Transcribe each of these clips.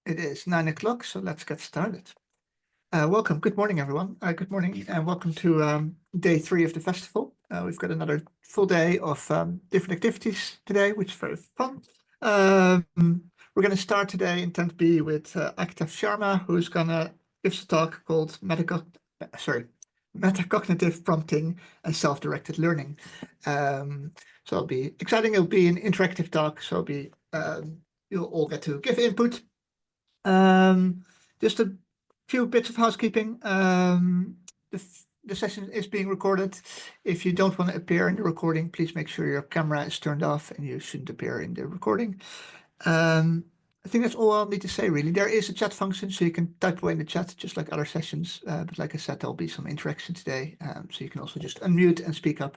It is 9 o'clock, so let's get started. Welcome. Good morning, everyone. Good morning, and welcome to day 3 of the festival. We've got another full day of different activities today, which is very fun. We're going to start today in 10B with Akitav Sharma, who's going to give us a talk called Metacognitive Prompting and Self-Directed Learning. So it'll be exciting. It'll be an interactive talk, so it'll be you'll all get to give input. Just a few bits of housekeeping. The session is being recorded. If you don't want to appear in the recording, please make sure your camera is turned off and you shouldn't appear in the recording. I think that's all I'll need to say, really. There is a chat function, so you can type away in the chat, just like other sessions. But like I said, there'll be some interaction today, so you can also just unmute and speak up.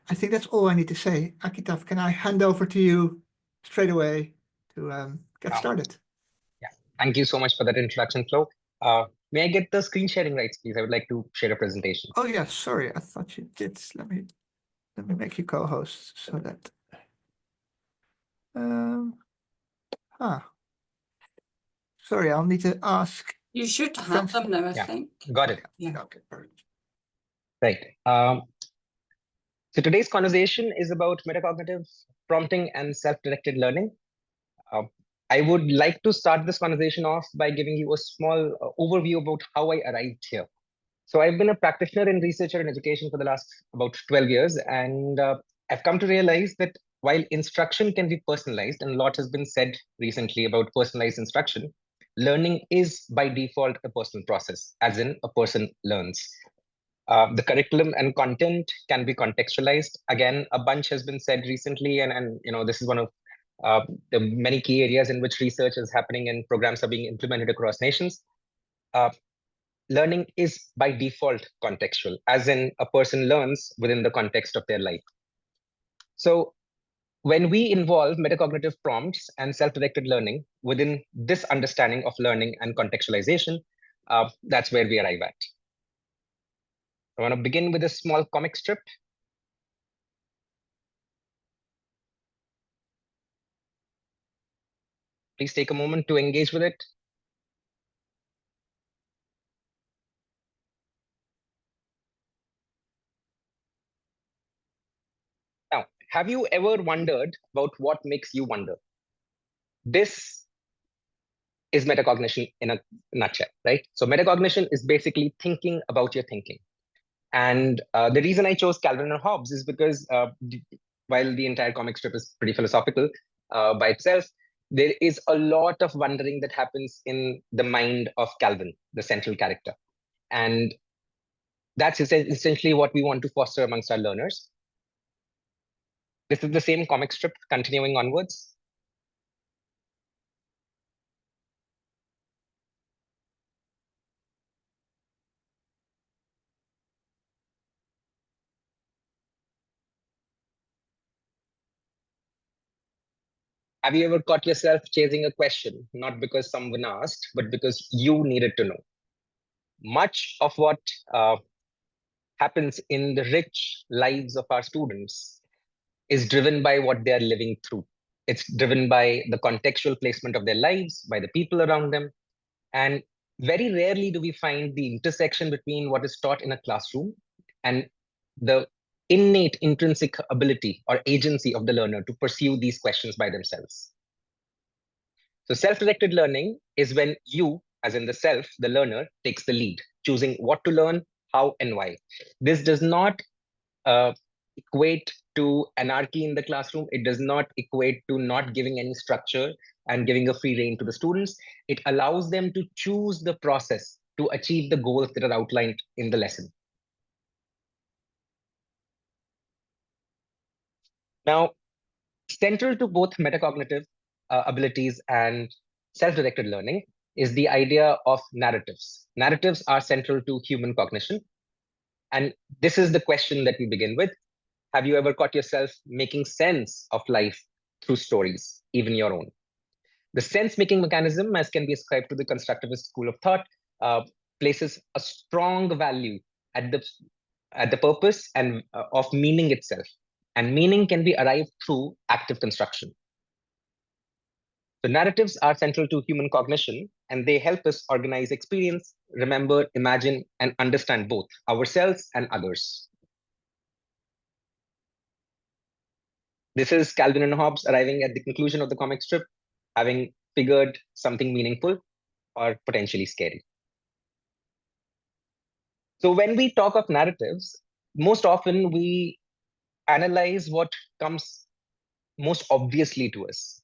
I think that's all I need to say. Akitav, can I hand over to you straight away to get started? Yeah, thank you so much for that introduction, Flo. May I get the screen sharing rights, please? I would like to share a presentation. Oh yeah, sorry, I thought you did. Let me make you co-host so that. Sorry, I'll need to ask. You should have them now, I think. Got it. Yeah. Okay, perfect. Right. So today's conversation is about metacognitive prompting and self-directed learning. I would like to start this conversation off by giving you a small overview about how I arrived here. So I've been a practitioner in research and education for the last about 12 years, and I've come to realize that while instruction can be personalized, and a lot has been said recently about personalized instruction, learning is by default a personal process, as in a person learns. The curriculum and content can be contextualized. Again, a bunch has been said recently, and this is one of the many key areas in which research is happening and programs are being implemented across nations. Learning is by default contextual, as in a person learns within the context of their life. So when we involve metacognitive prompts and self-directed learning within this understanding of learning and contextualization, that's where we arrive at. I want to begin with a small comic strip. Please take a moment to engage with it. Now, have you ever wondered about what makes you wonder? This is metacognition in a nutshell, right? So metacognition is basically thinking about your thinking. And the reason I chose Calvin and Hobbes is because while the entire comic strip is pretty philosophical by itself, there is a lot of wondering that happens in the mind of Calvin, the central character. And that's essentially what we want to foster amongst our learners. This is the same comic strip continuing onwards. Have you ever caught yourself chasing a question, not because someone asked, but because you needed to know? Much of what happens in the rich lives of our students is driven by what they are living through. It's driven by the contextual placement of their lives, by the people around them. And very rarely do we find the intersection between what is taught in a classroom and the innate intrinsic ability or agency of the learner to pursue these questions by themselves. So self-directed learning is when you, as in the self, the learner, takes the lead, choosing what to learn, how and why. This does not equate to anarchy in the classroom. It does not equate to not giving any structure and giving a free rein to the students. It allows them to choose the process to achieve the goals that are outlined in the lesson. Now, central to both metacognitive abilities and self-directed learning is the idea of narratives. Narratives are central to human cognition. And this is the question that we begin with. Have you ever caught yourself making sense of life through stories, even your own? The sense-making mechanism, as can be ascribed to the constructivist school of thought, places a strong value at the purpose and of meaning itself. And meaning can be arrived through active construction. The narratives are central to human cognition, and they help us organize experience, remember, imagine, and understand both ourselves and others. This is Calvin and Hobbes arriving at the conclusion of the comic strip, having figured something meaningful or potentially scary. So when we talk of narratives, most often we analyze what comes most obviously to us.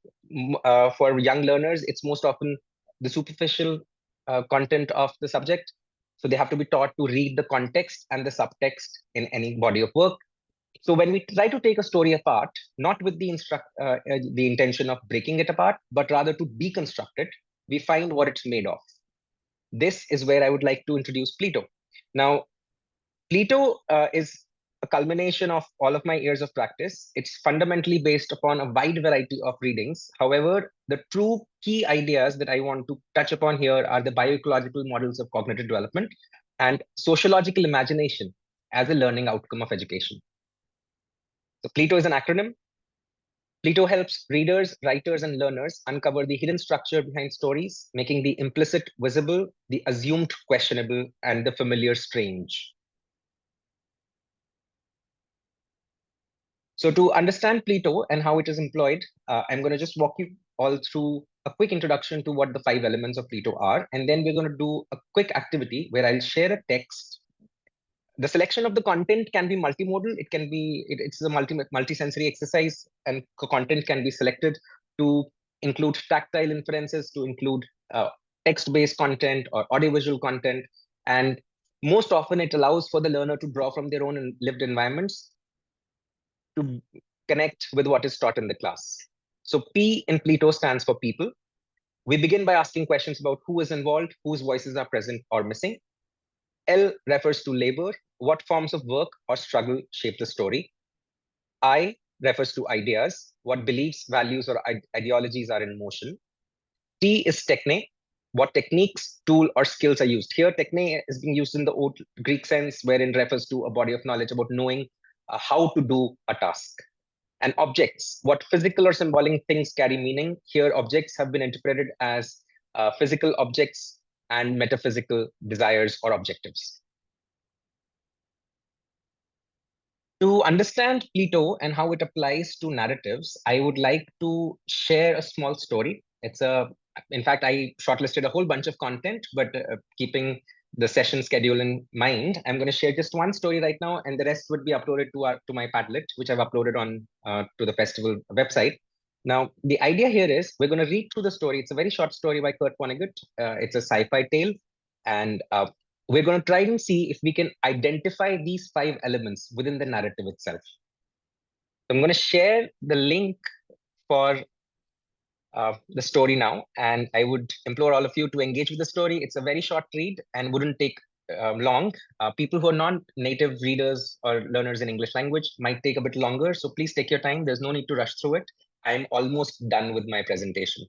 For young learners, it's most often the superficial content of the subject. So they have to be taught to read the context and the subtext in any body of work. So when we try to take a story apart, not with the intention of breaking it apart, but rather to deconstruct it, we find what it's made of. This is where I would like to introduce Plato. Now, Plato is a culmination of all of my years of practice. It's fundamentally based upon a wide variety of readings. However, the true key ideas that I want to touch upon here are the bioecological models of cognitive development and sociological imagination as a learning outcome of education. So Plato is an acronym. Plato helps readers, writers, and learners uncover the hidden structure behind stories, making the implicit visible, the assumed questionable, and the familiar strange. So to understand Plato and how it is employed, I'm going to just walk you all through a quick introduction to what the 5 elements of Plato are. And then we're going to do a quick activity where I'll share a text. The selection of the content can be multimodal. It can be, it's a multi-sensory exercise, and content can be selected to include tactile inferences, to include text-based content or audiovisual content. And most often it allows for the learner to draw from their own lived environments to connect with what is taught in the class. So P in Plato stands for people. We begin by asking questions about who is involved, whose voices are present or missing. L refers to labor. What forms of work or struggle shape the story? I refers to ideas. What beliefs, values, or ideologies are in motion? T is techne. What techniques, tool, or skills are used? Here, techne is being used in the old Greek sense, wherein refers to a body of knowledge about knowing how to do a task. And objects, what physical or symbolic things carry meaning? Here, objects have been interpreted as physical objects and metaphysical desires or objectives. To understand Plato and how it applies to narratives, I would like to share a small story. In fact, I shortlisted a whole bunch of content, but keeping the session schedule in mind, I'm going to share just one story right now, and the rest would be uploaded to my Padlet, which I've uploaded on to the festival website. Now, the idea here is we're going to read through the story. It's a very short story by Kurt Vonnegut. It's a sci-fi tale, and we're going to try and see if we can identify these 5 elements within the narrative itself. So I'm going to share the link for the story now, and I would implore all of you to engage with the story. It's a very short read and wouldn't take long. People who are non-native readers or learners in English language might take a bit longer, so please take your time. There's no need to rush through it. I'm almost done with my presentation.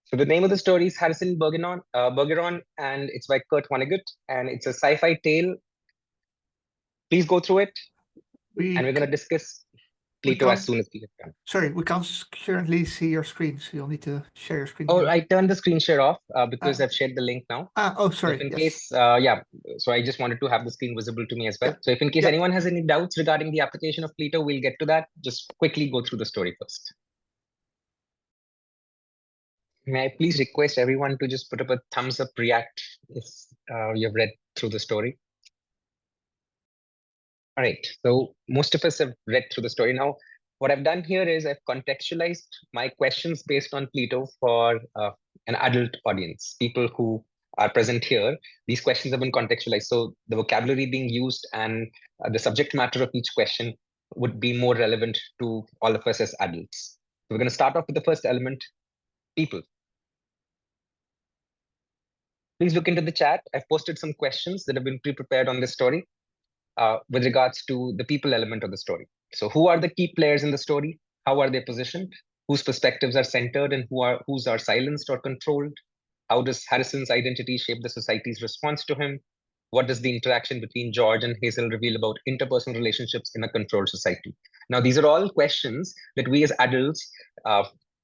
So the name of the story is Harrison Bergeron, and it's by Kurt Vonnegut, and it's a sci-fi tale. Please go through it, and we're going to discuss Plato as soon as we get done. Sorry, we can't currently see your screen, so you'll need to share your screen. Oh, I turned the screen share off because I've shared the link now. Oh, sorry. So in case, so I just wanted to have the screen visible to me as well. So if in case anyone has any doubts regarding the application of Plato, we'll get to that. Just quickly go through the story first. May I please request everyone to just put up a thumbs up react if you've read through the story. All right, so most of us have read through the story. Now, what I've done here is I've contextualized my questions based on Plato for an adult audience, people who are present here. These questions have been contextualized. So the vocabulary being used and the subject matter of each question would be more relevant to all of us as adults. So we're going to start off with the first element, people. Please look into the chat. I've posted some questions that have been pre-prepared on this story with regards to the people element of the story. So who are the key players in the story? How are they positioned? Whose perspectives are centered and whose are silenced or controlled? How does Harrison's identity shape the society's response to him? What does the interaction between George and Hazel reveal about interpersonal relationships in a controlled society? Now, these are all questions that we as adults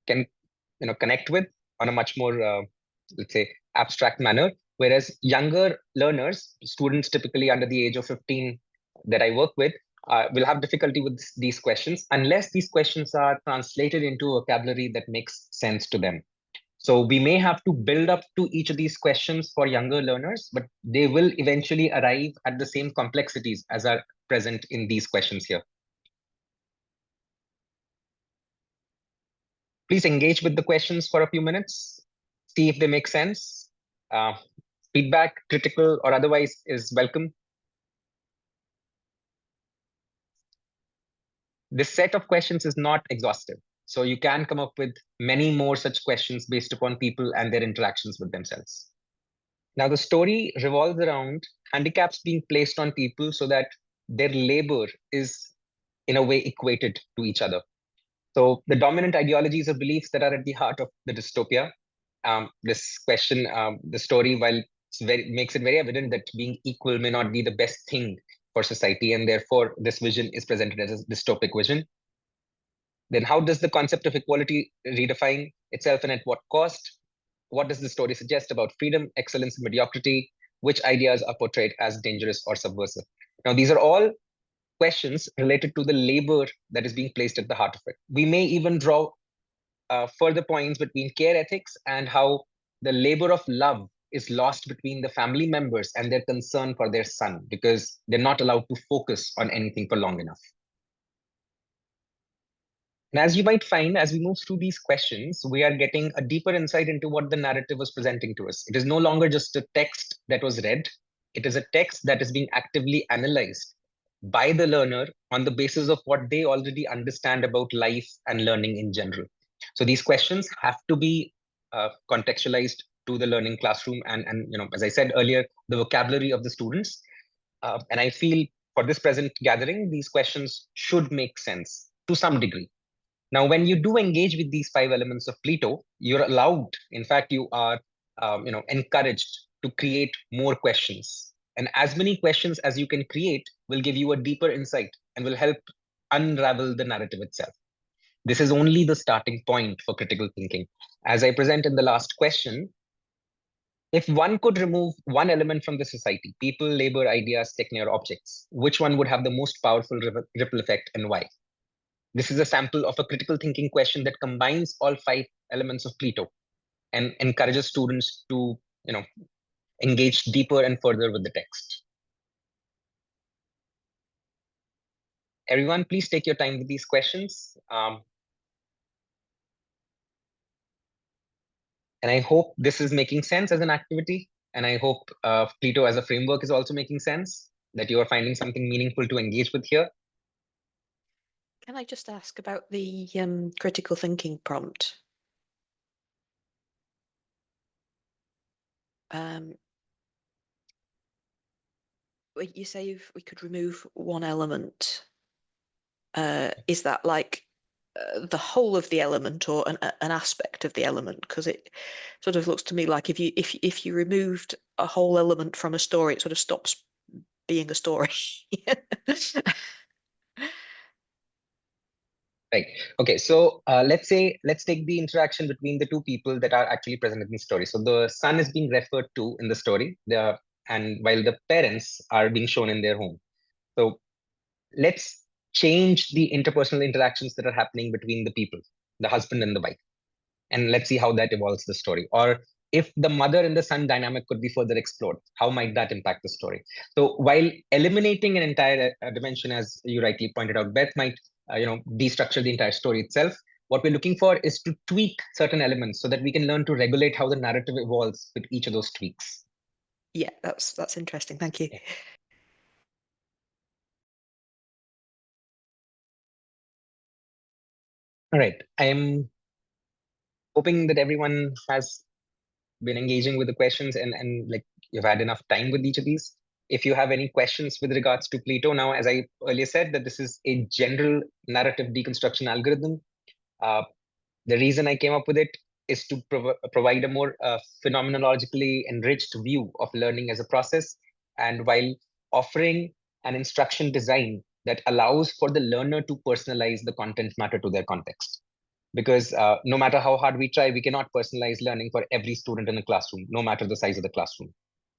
can connect with on a much more, let's say, abstract manner. Whereas younger learners, students typically under the age of 15 that I work with, will have difficulty with these questions unless these questions are translated into vocabulary that makes sense to them. So we may have to build up to each of these questions for younger learners, but they will eventually arrive at the same complexities as are present in these questions here. Please engage with the questions for a few minutes, see if they make sense. Feedback, critical or otherwise, is welcome. This set of questions is not exhaustive, so you can come up with many more such questions based upon people and their interactions with themselves. Now, the story revolves around handicaps being placed on people so that their labor is, in a way, equated to each other. So the dominant ideologies or beliefs that are at the heart of the dystopia, this question, the story, while makes it very evident that being equal may not be the best thing for society, and therefore this vision is presented as a dystopic vision. Then how does the concept of equality redefine itself and at what cost? What does the story suggest about freedom, excellence, and mediocrity? Which ideas are portrayed as dangerous or subversive? Now, these are all questions related to the labor that is being placed at the heart of it. We may even draw further points between care ethics and how the labor of love is lost between the family members and their concern for their son because they're not allowed to focus on anything for long enough. And as you might find, as we move through these questions, we are getting a deeper insight into what the narrative was presenting to us. It is no longer just a text that was read. It is a text that is being actively analyzed by the learner on the basis of what they already understand about life and learning in general. So these questions have to be contextualized to the learning classroom and as I said earlier, the vocabulary of the students. And I feel for this present gathering, these questions should make sense to some degree. Now, when you do engage with these 5 elements of Plato, you're allowed, in fact, you are encouraged to create more questions. And as many questions as you can create will give you a deeper insight and will help unravel the narrative itself. This is only the starting point for critical thinking. As I present in the last question, if one could remove one element from the society, people, labor, ideas, technique, or objects, which one would have the most powerful ripple effect and why? This is a sample of a critical thinking question that combines all 5 elements of Plato and encourages students to, engage deeper and further with the text. Everyone, please take your time with these questions. And I hope this is making sense as an activity. And I hope Plato as a framework is also making sense, that you are finding something meaningful to engage with here. Can I just ask about the critical thinking prompt? You say if we could remove one element, is that like the whole of the element or an aspect of the element? Because it sort of looks to me like if you removed a whole element from a story, it sort of stops being a story. Right. Okay. So let's take the interaction between the 2 people that are actually present in the story. So the son is being referred to in the story, and while the parents are being shown in their home. So let's change the interpersonal interactions that are happening between the people, the husband and the wife, and let's see how that evolves the story. Or if the mother and the son dynamic could be further explored, how might that impact the story? So while eliminating an entire dimension, as you rightly pointed out, Beth, might destructure the entire story itself. What we're looking for is to tweak certain elements so that we can learn to regulate how the narrative evolves with each of those tweaks. Yeah, that's interesting. Thank you. All right. I am hoping that everyone has been engaging with the questions and like you've had enough time with each of these. If you have any questions with regards to Plato, now, as I earlier said, that this is a general narrative deconstruction algorithm. The reason I came up with it is to provide a more phenomenologically enriched view of learning as a process, and while offering an instruction design that allows for the learner to personalize the content matter to their context. because no matter how hard we try, we cannot personalize learning for every student in a classroom, no matter the size of the classroom.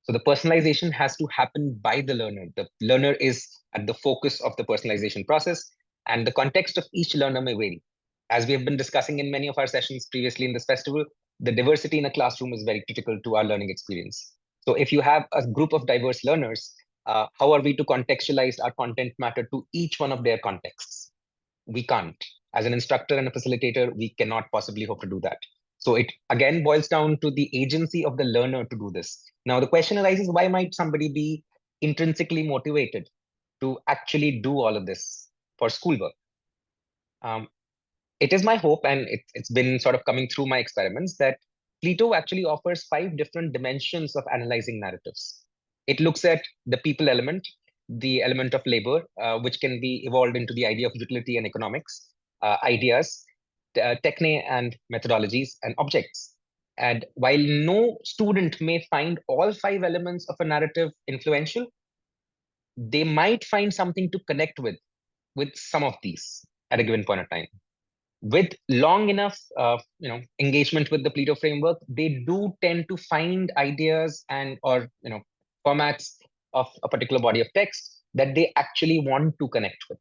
So the personalization has to happen by the learner. The learner is at the focus of the personalization process, and the context of each learner may vary. As we have been discussing in many of our sessions previously in this festival, the diversity in a classroom is very critical to our learning experience. So if you have a group of diverse learners, how are we to contextualize our content matter to each one of their contexts? We can't. As an instructor and a facilitator, we cannot possibly hope to do that. So it again boils down to the agency of the learner to do this. Now, the question arises, why might somebody be intrinsically motivated to actually do all of this for schoolwork? It is my hope, and it's been sort of coming through my experiments, that Plato actually offers 5 different dimensions of analyzing narratives. It looks at the people element, the element of labor, which can be evolved into the idea of utility and economics, ideas, techne and methodologies, and objects. And while no student may find all 5 elements of a narrative influential, they might find something to connect with some of these at a given point of time. With long enough engagement with the Plato framework, they do tend to find ideas and or formats of a particular body of text that they actually want to connect with.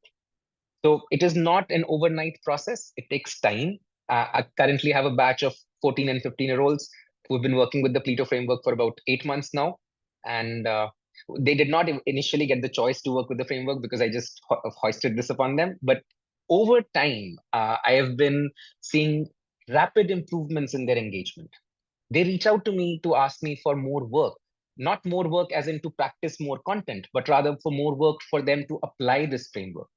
So it is not an overnight process. It takes time. I currently have a batch of 14 and 15-year-olds who have been working with the Plato framework for about 8 months now. And they did not initially get the choice to work with the framework because I just hoisted this upon them. But over time, I have been seeing rapid improvements in their engagement. They reach out to me to ask me for more work, not more work as in to practice more content, but rather for more work for them to apply this framework.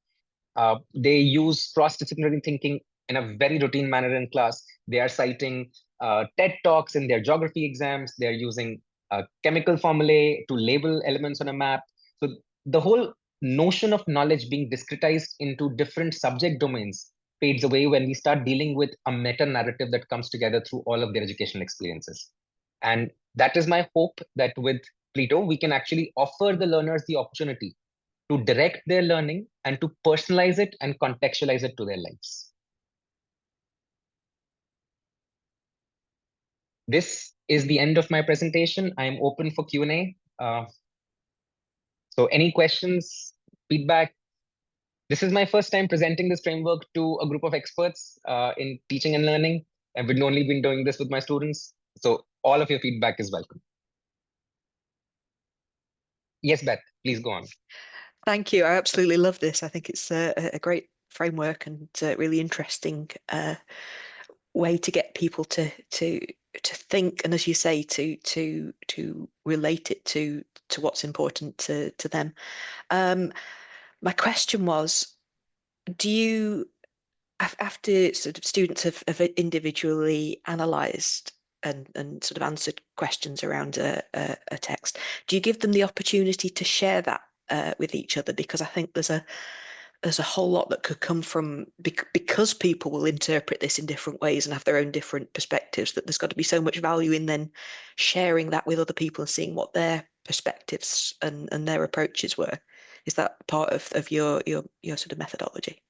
They use cross-disciplinary thinking in a very routine manner in class. They are citing TED Talks in their geography exams. They're using chemical formulae to label elements on a map. So the whole notion of knowledge being discretized into different subject domains fades away when we start dealing with a meta-narrative that comes together through all of their educational experiences. And that is my hope, that with Plato, we can actually offer the learners the opportunity to direct their learning and to personalize it and contextualize it to their lives. This is the end of my presentation. I'm open for Q&A. So any questions, feedback? This is my first time presenting this framework to a group of experts in teaching and learning. I've only been doing this with my students. So all of your feedback is welcome. Yes, Beth, please go on. Thank you. I absolutely love this. I think it's a great framework and really interesting way to get people to think, and as you say, to relate it to what's important to them. My question was, do you, after sort of students have individually analysed and sort of answered questions around a text, do you give them the opportunity to share that with each other? Because I think there's a whole lot that could come from, because people will interpret this in different ways and have their own different perspectives, that there's got to be so much value in then sharing that with other people and seeing what their perspectives and their approaches were. Is that part of your sort of methodology?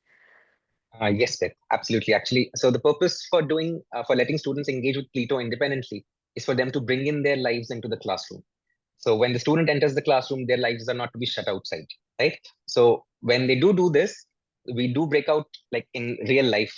Yes, Beth, absolutely. Actually, so the purpose for doing, for letting students engage with Plato independently is for them to bring in their lives into the classroom. So when the student enters the classroom, their lives are not to be shut outside, right? So when they do this, we do break out like in real life,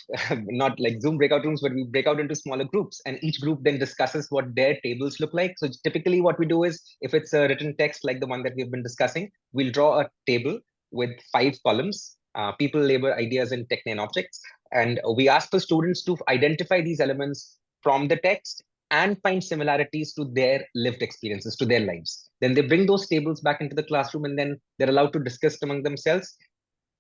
not like Zoom breakout rooms, but we break out into smaller groups, and each group then discusses what their tables look like. So typically what we do is, if it's a written text like the one that we've been discussing, we'll draw a table with 5 columns, people, labor, ideas, and techne and objects. And we ask the students to identify these elements from the text and find similarities to their lived experiences, to their lives. Then they bring those tables back into the classroom, and then they're allowed to discuss among themselves.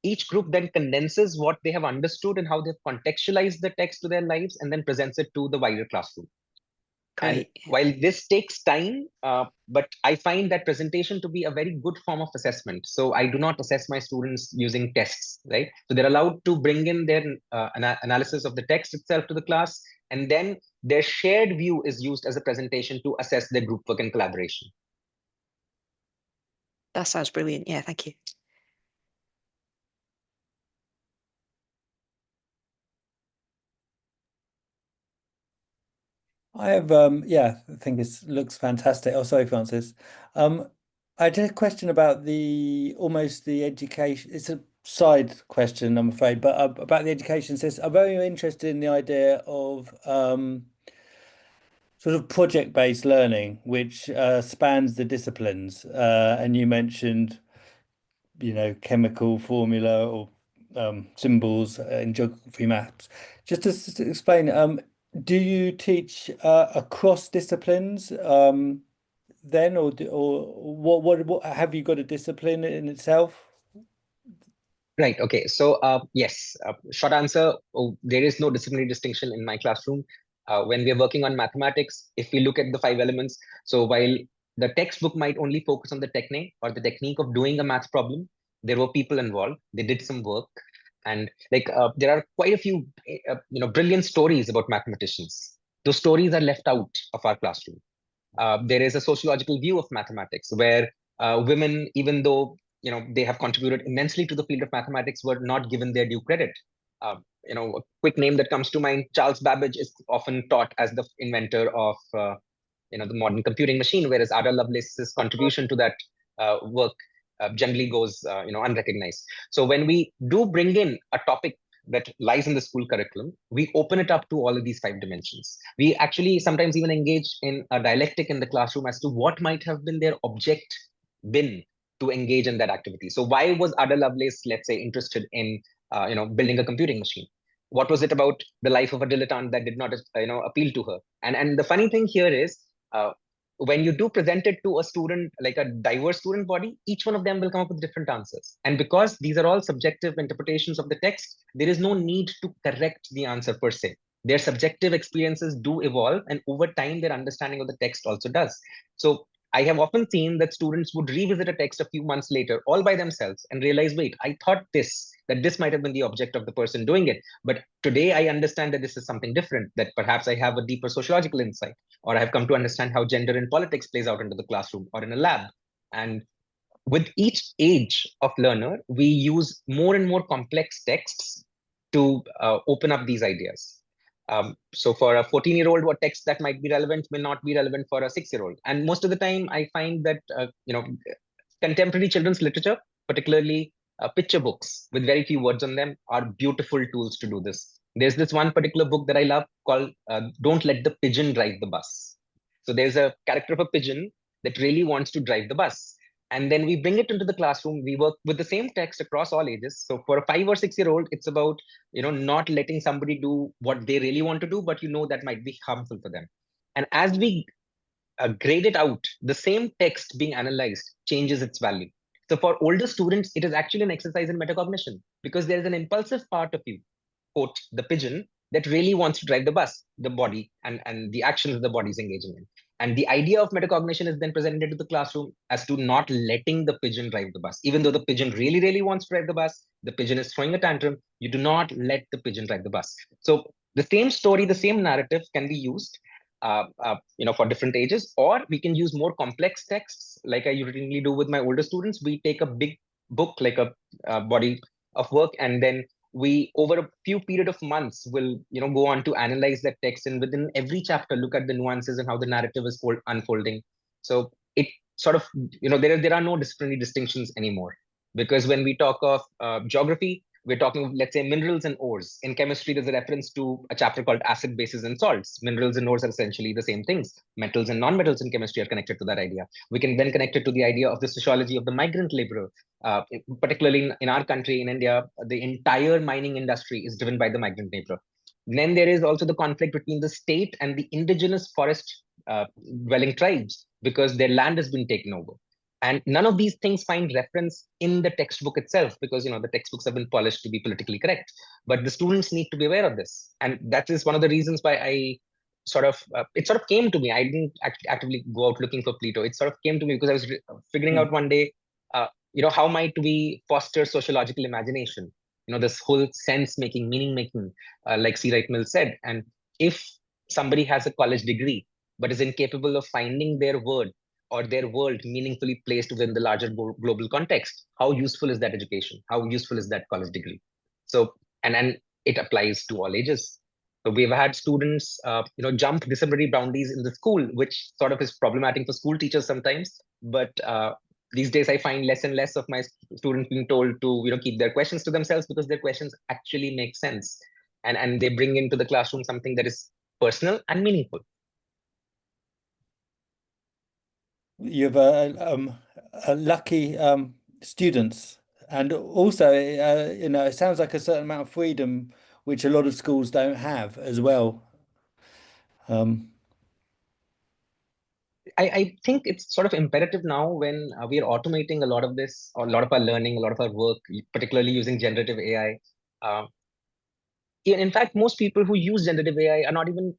Each group then condenses what they have understood and how they've contextualized the text to their lives, and then presents it to the wider classroom. Great. And while this takes time, but I find that presentation to be a very good form of assessment. So I do not assess my students using tests, right? So they're allowed to bring in their analysis of the text itself to the class, and then their shared view is used as a presentation to assess their group work and collaboration. That sounds brilliant. Yeah, thank you. I have, yeah, I think this looks fantastic. Oh, sorry, Francis. I did a question about almost the education. It's a side question, I'm afraid, but about the education system. I'm very interested in the idea of sort of project-based learning, which spans the disciplines. And you mentioned, chemical formula or symbols in geography, maps. Just to explain, do you teach across disciplines then, or what have you got a discipline in itself? Right. Okay. So yes, short answer. There is no disciplinary distinction in my classroom. When we are working on mathematics, if we look at the 5 elements, so while the textbook might only focus on the technique of doing a math problem, there were people involved. They did some work, and there are quite a few brilliant stories about mathematicians. Those stories are left out of our classroom. There is a sociological view of mathematics where women, even though they have contributed immensely to the field of mathematics, were not given their due credit. A quick name that comes to mind: Charles Babbage is often taught as the inventor of the modern computing machine, whereas Ada Lovelace's contribution to that work generally goes unrecognized. So when we do bring in a topic that lies in the school curriculum, we open it up to all of these 5 dimensions. We actually sometimes even engage in a dialectic in the classroom as to what might have been their object been to engage in that activity. So why was Ada Lovelace, let's say, interested in building a computing machine? What was it about the life of a dilettante that did not appeal to her? And the funny thing here is, when you do present it to a student, like a diverse student body, each one of them will come up with different answers. And because these are all subjective interpretations of the text, there is no need to correct the answer per se. Their subjective experiences do evolve, and over time, their understanding of the text also does. So I have often seen that students would revisit a text a few months later, all by themselves, and realize, wait, I thought that this might have been the object of the person doing it. But today I understand that this is something different, that perhaps I have a deeper sociological insight, or I have come to understand how gender in politics plays out into the classroom or in a lab. And with each age of learner, we use more and more complex texts to open up these ideas. So for a 14-year-old, what text that might be relevant may not be relevant for a 6-year-old. And most of the time, I find that contemporary children's literature, particularly picture books with very few words on them, are beautiful tools to do this. There's this one particular book that I love called Don't Let the Pigeon Drive the Bus. So there's a character of a pigeon that really wants to drive the bus. And then we bring it into the classroom. We work with the same text across all ages. So for a 5 or 6-year-old, it's about not letting somebody do what they really want to do, but that might be harmful for them. And as we grade it out, the same text being analyzed changes its value. So for older students, it is actually an exercise in metacognition, because there is an impulsive part of you, quote, the pigeon, that really wants to drive the bus, the body, and the actions the body is engaging in. And the idea of metacognition is then presented to the classroom as to not letting the pigeon drive the bus. Even though the pigeon really, really wants to drive the bus, the pigeon is throwing a tantrum, you do not let the pigeon drive the bus. So the same story, the same narrative can be used for different ages, or we can use more complex texts like I usually do with my older students. We take a big book, like a body of work, and then we, over a few period of months, will go on to analyze that text, and within every chapter look at the nuances and how the narrative is unfolding. So it sort of there are no disciplinary distinctions anymore, because when we talk of geography, we're talking, let's say, minerals and ores. In chemistry, there's a reference to a chapter called acid, bases, and salts. Minerals and ores are essentially the same things. Metals and non-metals in chemistry are connected to that idea. We can then connect it to the idea of the sociology of the migrant laborer. Particularly in our country, in India, the entire mining industry is driven by the migrant laborer. Then there is also the conflict between the state and the indigenous forest dwelling tribes, because their land has been taken over. And none of these things find reference in the textbook itself, because the textbooks have been polished to be politically correct. But the students need to be aware of this, and that is one of the reasons why I it sort of came to me. I didn't actively go out looking for Plato. It sort of came to me because I was figuring out one day, how might we foster sociological imagination? This whole sense making, meaning making, like C. Wright Mills said. And if somebody has a college degree but is incapable of finding their word or their world meaningfully placed within the larger global context, how useful is that education? How useful is that college degree? So, and it applies to all ages. So we've had students, jump disciplinary boundaries in the school, which sort of is problematic for school teachers sometimes. But these days, I find less and less of my students being told to, keep their questions to themselves because their questions actually make sense, and they bring into the classroom something that is personal and meaningful. You've a lucky students, and also it sounds like a certain amount of freedom which a lot of schools don't have as well. I think it's sort of imperative now when we are automating a lot of this, or a lot of our learning, a lot of our work, particularly using generative AI. In fact, most people who use generative AI are not even,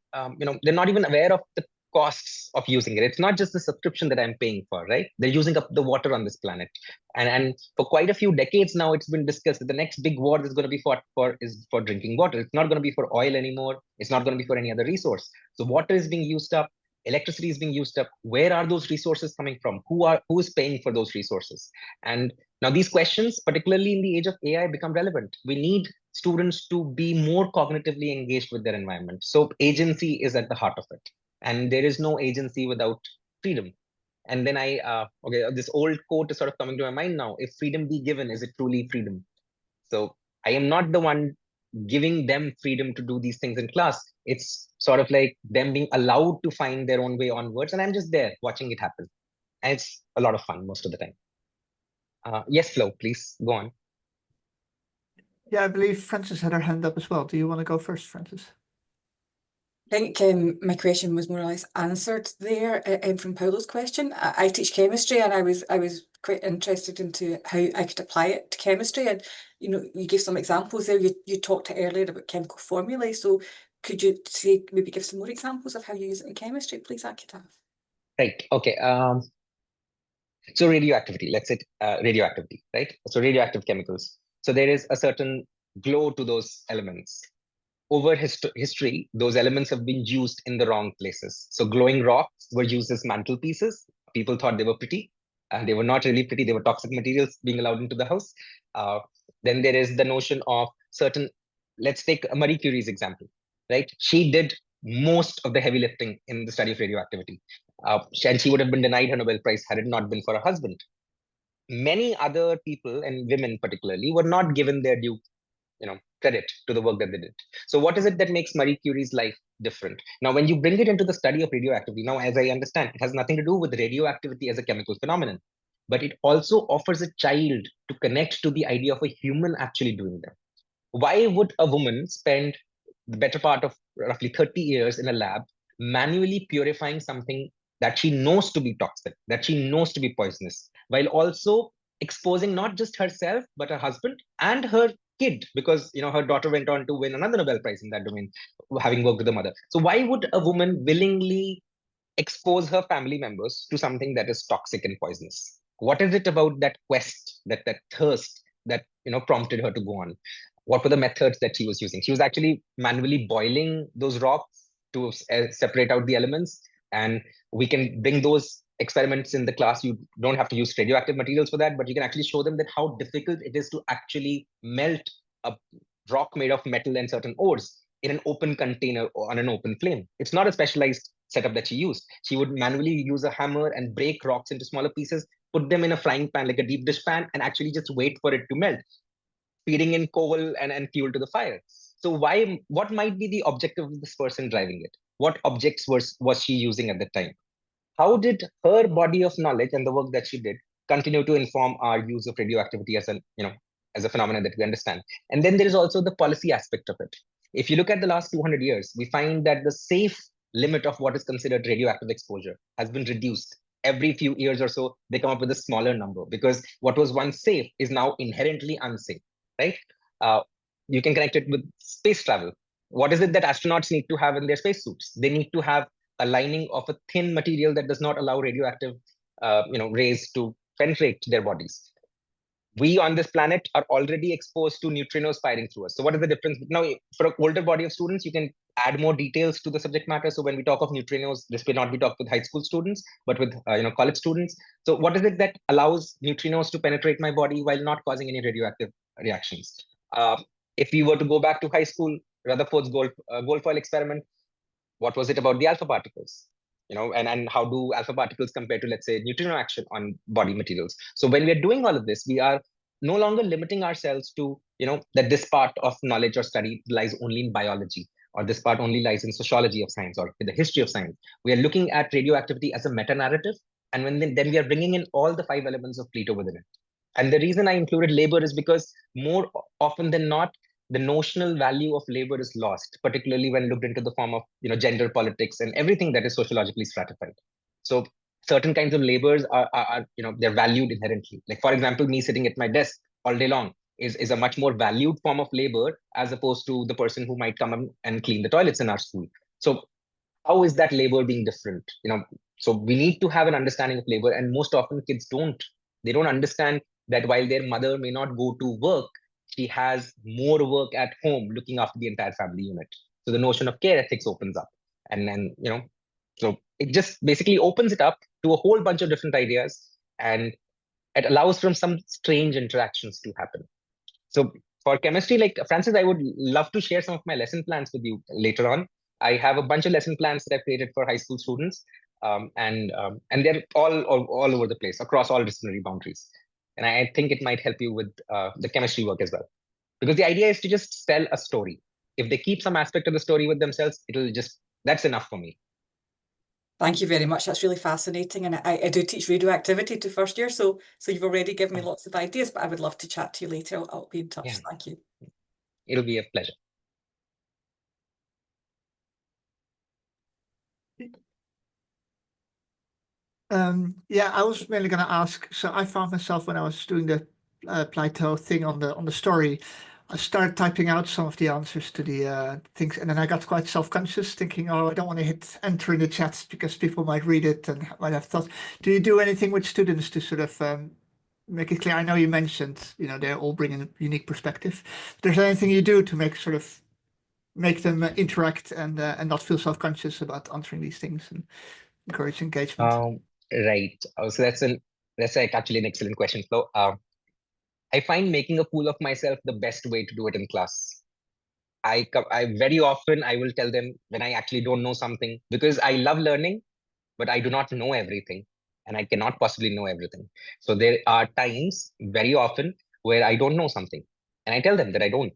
they're not even aware of the costs of using it. It's not just the subscription that I'm paying for, right? They're using up the water on this planet. And for quite a few decades now, it's been discussed that the next big war is going to be fought for is for drinking water. It's not going to be for oil anymore. It's not going to be for any other resource. So water is being used up. Electricity is being used up. Where are those resources coming from? Who is paying for those resources? And now these questions, particularly in the age of AI, become relevant. We need students to be more cognitively engaged with their environment. So agency is at the heart of it. And there is no agency without freedom. And then this old quote is sort of coming to my mind now. If freedom be given, is it truly freedom? So I am not the one giving them freedom to do these things in class. It's sort of like them being allowed to find their own way onwards. And I'm just there watching it happen. And it's a lot of fun most of the time. Yes, Flo, please go on. Yeah, I believe Frances had her hand up as well. Do you want to go first, Frances? I think my question was more or less answered there from Paulo's question. I teach chemistry, and I was quite interested into how I could apply it to chemistry. And you gave some examples there. You talked earlier about chemical formulae. So could you maybe give some more examples of how you use it in chemistry, please, Akitav? Right. Okay. So radioactivity. Let's say radioactivity, right? So radioactive chemicals. So there is a certain glow to those elements. Over history, those elements have been used in the wrong places. So glowing rocks were used as mantelpieces. People thought they were pretty, and they were not really pretty. They were toxic materials being allowed into the house. Then there is the notion of certain, let's take Marie Curie's example, right? She did most of the heavy lifting in the study of radioactivity. And she would have been denied her Nobel Prize had it not been for her husband. Many other people, and women particularly, were not given their due credit to the work that they did. So what is it that makes Marie Curie's life different? Now, when you bring it into the study of radioactivity, now, as I understand, it has nothing to do with radioactivity as a chemical phenomenon, but it also offers a child to connect to the idea of a human actually doing them. Why would a woman spend the better part of roughly 30 years in a lab manually purifying something that she knows to be toxic, that she knows to be poisonous, while also exposing not just herself, but her husband and her kid, because her daughter went on to win another Nobel Prize in that domain, having worked with the mother. So why would a woman willingly expose her family members to something that is toxic and poisonous? What is it about that quest, that thirst that prompted her to go on? What were the methods that she was using? She was actually manually boiling those rocks to separate out the elements, and we can bring those experiments in the class. You don't have to use radioactive materials for that, but you can actually show them that how difficult it is to actually melt a rock made of metal and certain ores in an open container or on an open flame. It's not a specialized setup that she used. She would manually use a hammer and break rocks into smaller pieces, put them in a frying pan, like a deep dish pan, and actually just wait for it to melt, feeding in coal and fuel to the fire. So what might be the objective of this person driving it? What objects was she using at the time? How did her body of knowledge and the work that she did continue to inform our use of radioactivity as a phenomenon that we understand? And then there is also the policy aspect of it. If you look at the last 200 years, we find that the safe limit of what is considered radioactive exposure has been reduced. Every few years or so, they come up with a smaller number because what was once safe is now inherently unsafe, right? You can connect it with space travel. What is it that astronauts need to have in their spacesuits? They need to have a lining of a thin material that does not allow radioactive rays to penetrate their bodies. We on this planet are already exposed to neutrinos firing through us. So what is the difference? Now, for an older body of students, you can add more details to the subject matter. So when we talk of neutrinos, this will not be talked with high school students, but with college students. So what is it that allows neutrinos to penetrate my body while not causing any radioactive reactions? If we were to go back to high school, Rutherford's gold foil experiment. What was it about the alpha particles? And how do alpha particles compare to, let's say, neutrino action on body materials? So when we are doing all of this, we are no longer limiting ourselves to, that this part of knowledge or study lies only in biology, or this part only lies in sociology of science or in the history of science. We are looking at radioactivity as a meta-narrative, and then we are bringing in all the 5 elements of Plato within it. And the reason I included labor is because more often than not, the notional value of labor is lost, particularly when looked into the form of gender politics and everything that is sociologically stratified. So certain kinds of labors are they're valued inherently. Like, for example, me sitting at my desk all day long is a much more valued form of labor as opposed to the person who might come and clean the toilets in our school. So how is that labor being different? So we need to have an understanding of labor, and most often kids don't understand that while their mother may not go to work, she has more work at home looking after the entire family unit. So the notion of care ethics opens up, and then so it just basically opens it up to a whole bunch of different ideas, and it allows from some strange interactions to happen. So for chemistry, like Francis, I would love to share some of my lesson plans with you later on. I have a bunch of lesson plans that I've created for high school students, and they're all over the place, across all disciplinary boundaries. And I think it might help you with the chemistry work as well, because the idea is to just tell a story. If they keep some aspect of the story with themselves, that's enough for me. Thank you very much. That's really fascinating. And I do teach radioactivity to first year, so you've already given me lots of ideas, but I would love to chat to you later. I'll be in touch. Yeah. Thank you. It'll be a pleasure. Yeah, I was mainly going to ask. So I found myself when I was doing the Plato thing on the story, I started typing out some of the answers to the things, and then I got quite self-conscious, thinking, "Oh, I don't want to hit enter in the chat because people might read it and might have thoughts." Do you do anything with students to sort of make it clear? I know you mentioned, they all bring in a unique perspective. If there's anything you do to make them interact and not feel self-conscious about answering these things and encourage engagement? Right. So that's actually an excellent question, Flo. I find making a fool of myself the best way to do it in class. I very often I will tell them when I actually don't know something, because I love learning, but I do not know everything, and I cannot possibly know everything. So there are times, very often, where I don't know something, and I tell them that I don't.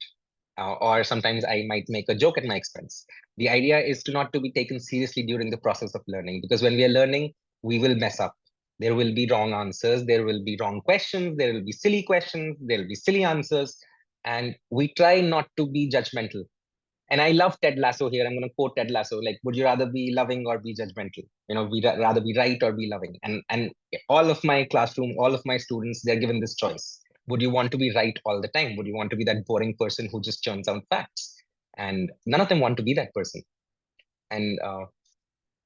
Or sometimes I might make a joke at my expense. The idea is not to be taken seriously during the process of learning, because when we are learning, we will mess up. There will be wrong answers, there will be wrong questions, there will be silly questions, there will be silly answers, and we try not to be judgmental. And I love Ted Lasso here. I'm going to quote Ted Lasso, like, would you rather be loving or be judgmental? We'd rather be right or be loving. And all of my classroom, all of my students, they're given this choice. Would you want to be right all the time? Would you want to be that boring person who just churns out facts? And none of them want to be that person. And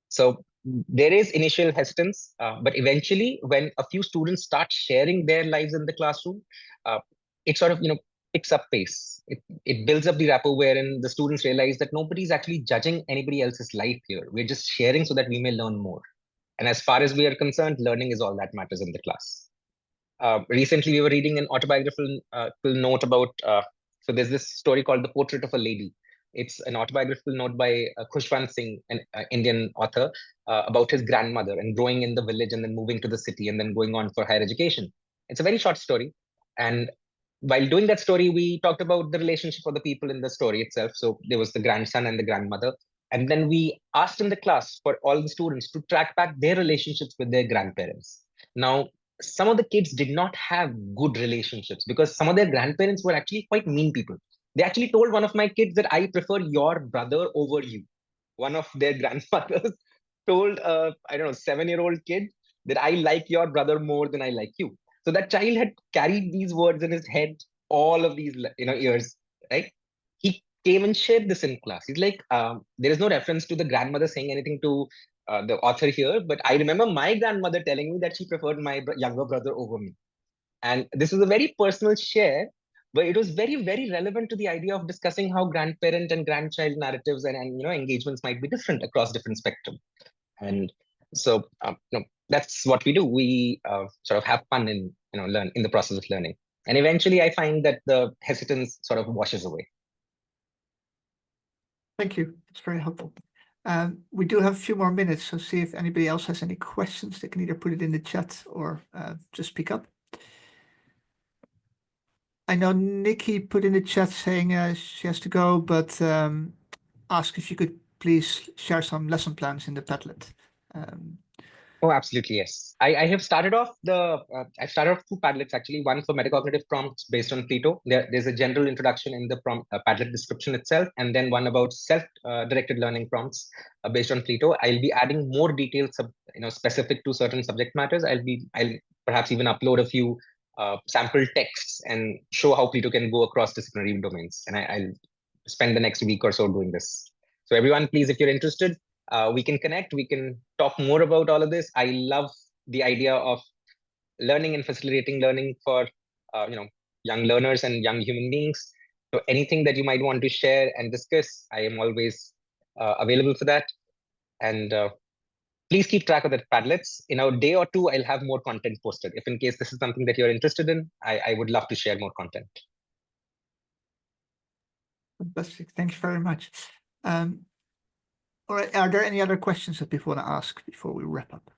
so there is initial hesitance, but eventually when a few students start sharing their lives in the classroom, it sort of, picks up pace. It builds up the rapport wherein the students realize that nobody's actually judging anybody else's life here. We're just sharing so that we may learn more. And as far as we are concerned, learning is all that matters in the class. Recently, we were reading an autobiographical note about, so there's this story called The Portrait of a Lady. It's an autobiographical note by Khushwant Singh, an Indian author, about his grandmother and growing in the village and then moving to the city and then going on for higher education. It's a very short story. And while doing that story, we talked about the relationship of the people in the story itself. So there was the grandson and the grandmother. And then we asked in the class for all the students to track back their relationships with their grandparents. Now, some of the kids did not have good relationships because some of their grandparents were actually quite mean people. They actually told one of my kids that I prefer your brother over you. One of their grandfathers told I don't know, 7-year-old kid that I like your brother more than I like you. So that child had carried these words in his head all of these years, right? He came and shared this in class. He's like, there is no reference to the grandmother saying anything to the author here, but I remember my grandmother telling me that she preferred my younger brother over me. And this is a very personal share, but it was very, very relevant to the idea of discussing how grandparent and grandchild narratives and engagements might be different across different spectrum. And so that's what we do. We sort of have fun in learn in the process of learning, and eventually I find that the hesitance sort of washes away. Thank you. It's very helpful. We do have a few more minutes, so see if anybody else has any questions. They can either put it in the chat or just speak up. I know Nikki put in the chat saying she has to go, but ask if you could please share some lesson plans in the Padlet. Oh, absolutely, yes. I have started off I've started off 2 Padlets actually, one for metacognitive prompts based on Plato. There's a general introduction in the prompt Padlet description itself, and then one about self-directed learning prompts based on Plato. I'll be adding more details, specific to certain subject matters. I'll perhaps even upload a few sample texts and show how Plato can go across disciplinary domains. And I'll spend the next week or so doing this. So everyone, please, if you're interested, we can connect, we can talk more about all of this. I love the idea of learning and facilitating learning for young learners and young human beings. So anything that you might want to share and discuss, I am always available for that. And please keep track of the Padlets. In a day or 2, I'll have more content posted. If in case this is something that you're interested in, I would love to share more content. Fantastic. Thank you very much. All right. Are there any other questions that people want to ask before we wrap up?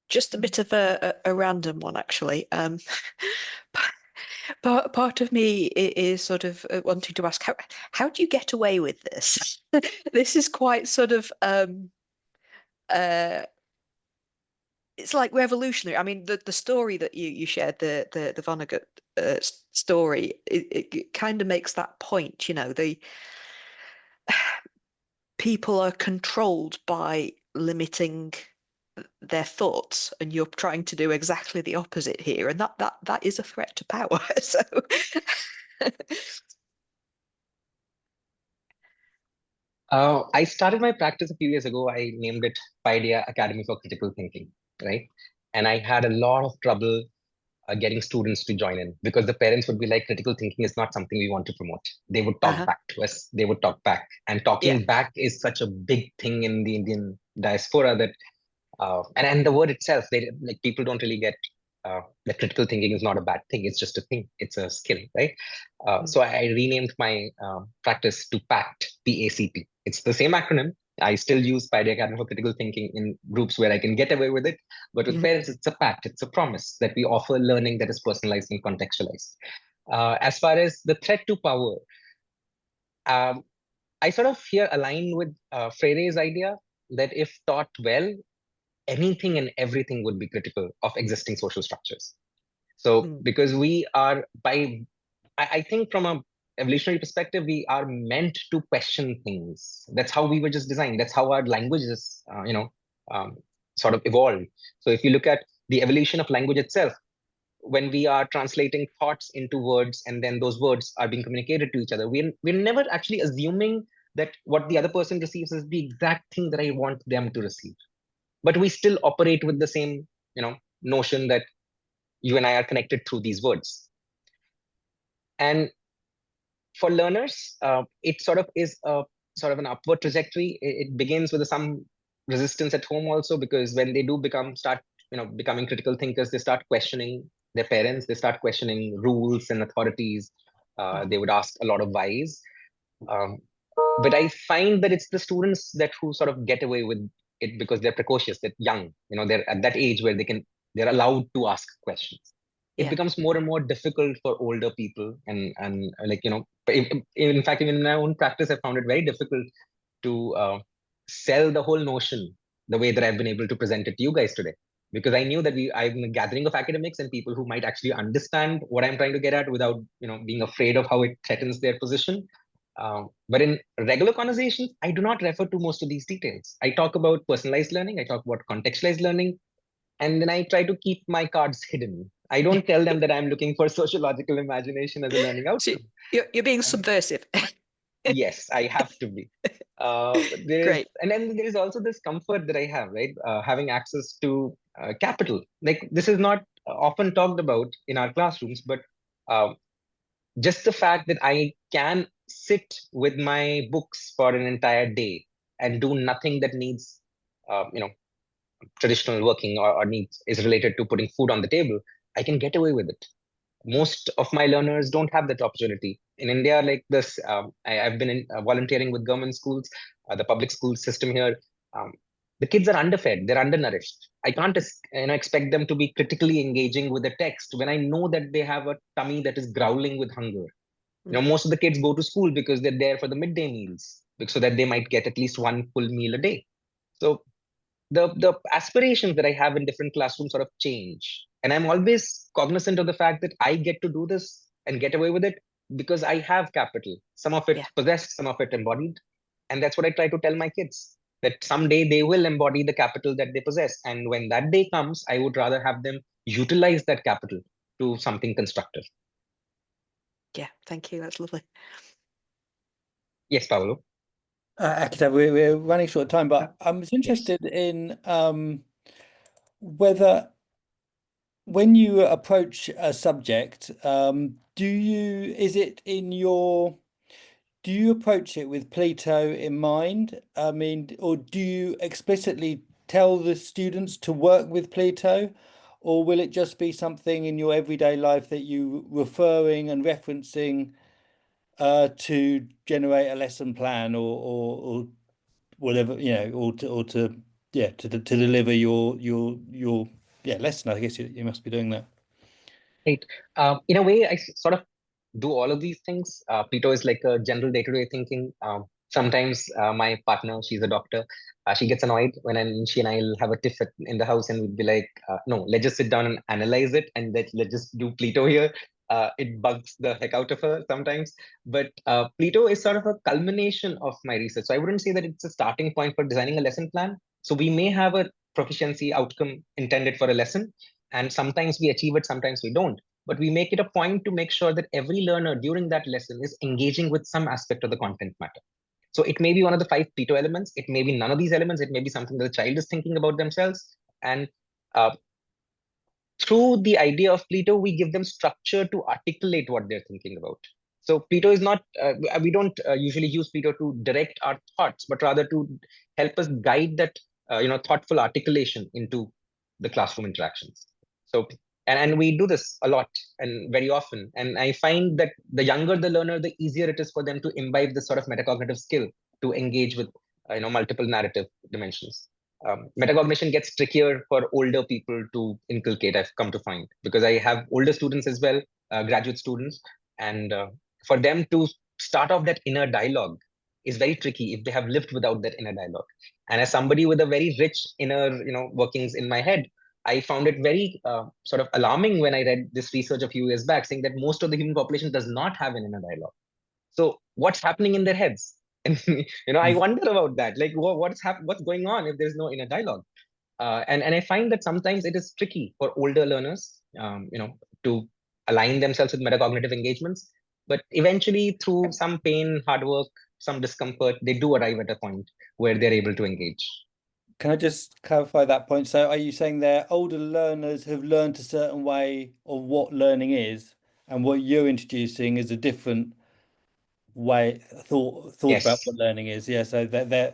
Just a bit of a random one, actually. Part of me is sort of wanting to ask, how do you get away with this? This is quite sort of it's like revolutionary. I mean, the story that you shared, the Vonnegut story, it kind of makes that point. The people are controlled by limiting their thoughts, and you're trying to do exactly the opposite here, and that is a threat to power. So I started my practice a few years ago. I named it Paideia Academy for Critical Thinking, right? And I had a lot of trouble getting students to join in, because the parents would be like, critical thinking is not something we want to promote. They would talk back to us. They would talk back, and talking back is such a big thing in the Indian diaspora that and the word itself, people don't really get that critical thinking is not a bad thing. It's just a thing. It's a skill, right? So I renamed my practice to PACT, P-A-C-T. It's the same acronym. I still use Paideia Academy for Critical Thinking in groups where I can get away with it. But with parents, it's a pact. It's a promise that we offer learning that is personalized and contextualized. As far as the threat to power, I sort of here align with Freire's idea that if taught well, anything and everything would be critical of existing social structures. So because we are, I think from a evolutionary perspective, we are meant to question things. That's how we were just designed. That's how our languages, sort of evolved. So if you look at the evolution of language itself, when we are translating thoughts into words, and then those words are being communicated to each other, we're never actually assuming that what the other person receives is the exact thing that I want them to receive. But we still operate with the same, notion that you and I are connected through these words. And for learners, it sort of is a sort of an upward trajectory. It begins with some resistance at home also, because when they do start becoming critical thinkers, they start questioning their parents, they start questioning rules and authorities. They would ask a lot of whys. But I find that it's the students who sort of get away with it, because they're precocious, they're young, they're at that age where they're allowed to ask questions. It becomes more and more difficult for older people, and in fact, even in my own practice, I found it very difficult to sell the whole notion the way that I've been able to present it to you guys today, because I knew that I'm a gathering of academics and people who might actually understand what I'm trying to get at without being afraid of how it threatens their position. But in regular conversations, I do not refer to most of these details. I talk about personalized learning, I talk about contextualized learning, and then I try to keep my cards hidden. I don't tell them that I'm looking for sociological imagination as a learning outcome. So you're being subversive. Yes, I have to be. Great. And then there is also this comfort that I have, right? Having access to capital. Like, this is not often talked about in our classrooms, but just the fact that I can sit with my books for an entire day and do nothing that needs, traditional working or needs is related to putting food on the table, I can get away with it. most of my learners don't have that opportunity. In India, like this, I've been volunteering with government schools, the public school system here. The kids are underfed, they're undernourished. I can't expect them to be critically engaging with the text when I know that they have a tummy that is growling with hunger. Most of the kids go to school because they're there for the midday meals, so that they might get at least one full meal a day. So the aspirations that I have in different classrooms sort of change. And I'm always cognizant of the fact that I get to do this and get away with it because I have capital, some of it possessed, some of it embodied. And that's what I try to tell my kids, that someday they will embody the capital that they possess. And when that day comes, I would rather have them utilize that capital to something constructive. Yeah, thank you. That's lovely. Yes, Paolo. Akitav, we're running short of time, but I was interested in whether when you approach a subject, do you approach it with Plato in mind? I mean, or do you explicitly tell the students to work with Plato, or will it just be something in your everyday life that you referring and referencing to generate a lesson plan or whatever, or to deliver your lesson? I guess you must be doing that. Right. In a way, I sort of do all of these things. Plato is like a general day-to-day thinking. Sometimes my partner, she's a doctor, she gets annoyed when she and I'll have a tiff in the house, and we'd be like, no, let's just sit down and analyze it, and let's just do Plato here. It bugs the heck out of her sometimes. But Plato is sort of a culmination of my research. So I wouldn't say that it's a starting point for designing a lesson plan. So we may have a proficiency outcome intended for a lesson, and sometimes we achieve it, sometimes we don't. But we make it a point to make sure that every learner during that lesson is engaging with some aspect of the content matter. So it may be one of the 5 Plato elements. It may be none of these elements. It may be something that the child is thinking about themselves. And through the idea of Plato, we give them structure to articulate what they're thinking about. So Plato is not, we don't usually use Plato to direct our thoughts, but rather to help us guide that, thoughtful articulation into the classroom interactions. So, and we do this a lot and very often. And I find that the younger the learner, the easier it is for them to imbibe this sort of metacognitive skill to engage with, multiple narrative dimensions. Metacognition gets trickier for older people to inculcate, I've come to find, because I have older students as well, graduate students, and for them to start off that inner dialogue is very tricky if they have lived without that inner dialogue. And as somebody with a very rich inner, workings in my head, I found it very sort of alarming when I read this research a few years back saying that most of the human population does not have an inner dialogue. So what's happening in their heads? And I wonder about that. Like, what's going on if there's no inner dialogue? And I find that sometimes it is tricky for older learners, to align themselves with metacognitive engagements. But eventually, through some pain, hard work, some discomfort, they do arrive at a point where they're able to engage. Can I just clarify that point? So are you saying that older learners have learned a certain way of what learning is, and what you're introducing is a different way, thought Yes. about what learning is? Yeah, so Yeah.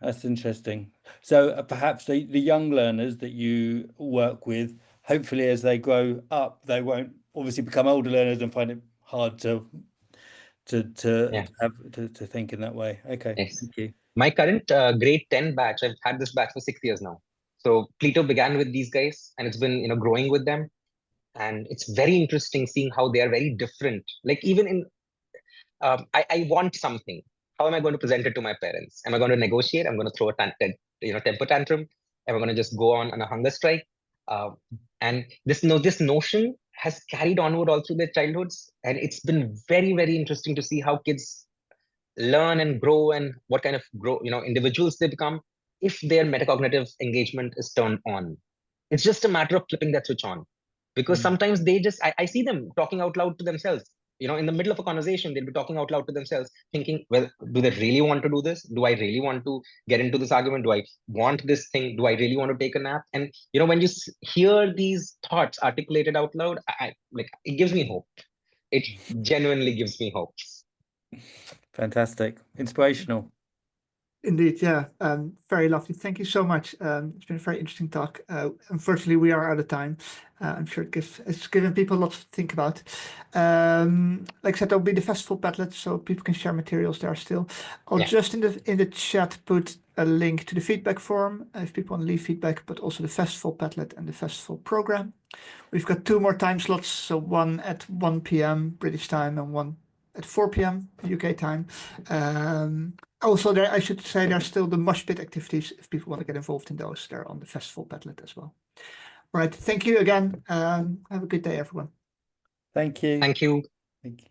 that's interesting. So perhaps the young learners that you work with, hopefully as they grow up, they won't obviously become older learners and find it hard to think in that way. Okay, Yes. thank you. My current grade 10 batch, I've had this batch for 6 years now. So Plato began with these guys, and it's been growing with them, and it's very interesting seeing how they are very different. Like even in I want something. How am I going to present it to my parents? Am I going to negotiate? I'm going to throw a temper tantrum. Am I going to just go on a hunger strike? And this notion has carried onward all through their childhoods, and it's been very, very interesting to see how kids learn and grow, and what kind of individuals they become if their metacognitive engagement is turned on. It's just a matter of flipping that switch on, because sometimes they just I see them talking out loud to themselves. In the middle of a conversation, they'll be talking out loud to themselves, thinking, well, do they really want to do this? Do I really want to get into this argument? Do I want this thing? Do I really want to take a nap? And when you hear these thoughts articulated out loud, it gives me hope. It genuinely gives me hope. Fantastic. Inspirational. Indeed, yeah. Very lovely. Thank you so much. It's been a very interesting talk. Unfortunately, we are out of time. I'm sure it's given people lots to think about. Like I said, there'll be the festival Padlet, so people can share materials there still. I'll just in the chat put a link to the feedback form if people want to leave feedback, but also the festival Padlet and the festival program. We've got 2 more time slots, so one at 1 p.m. British time and one at 4 p.m. UK time. Also, there I should say there's still the mosh pit activities if people want to get involved in those. They're on the festival Padlet as well. All right, thank you again. Have a good day, everyone. Thank you. Thank you. Thank you.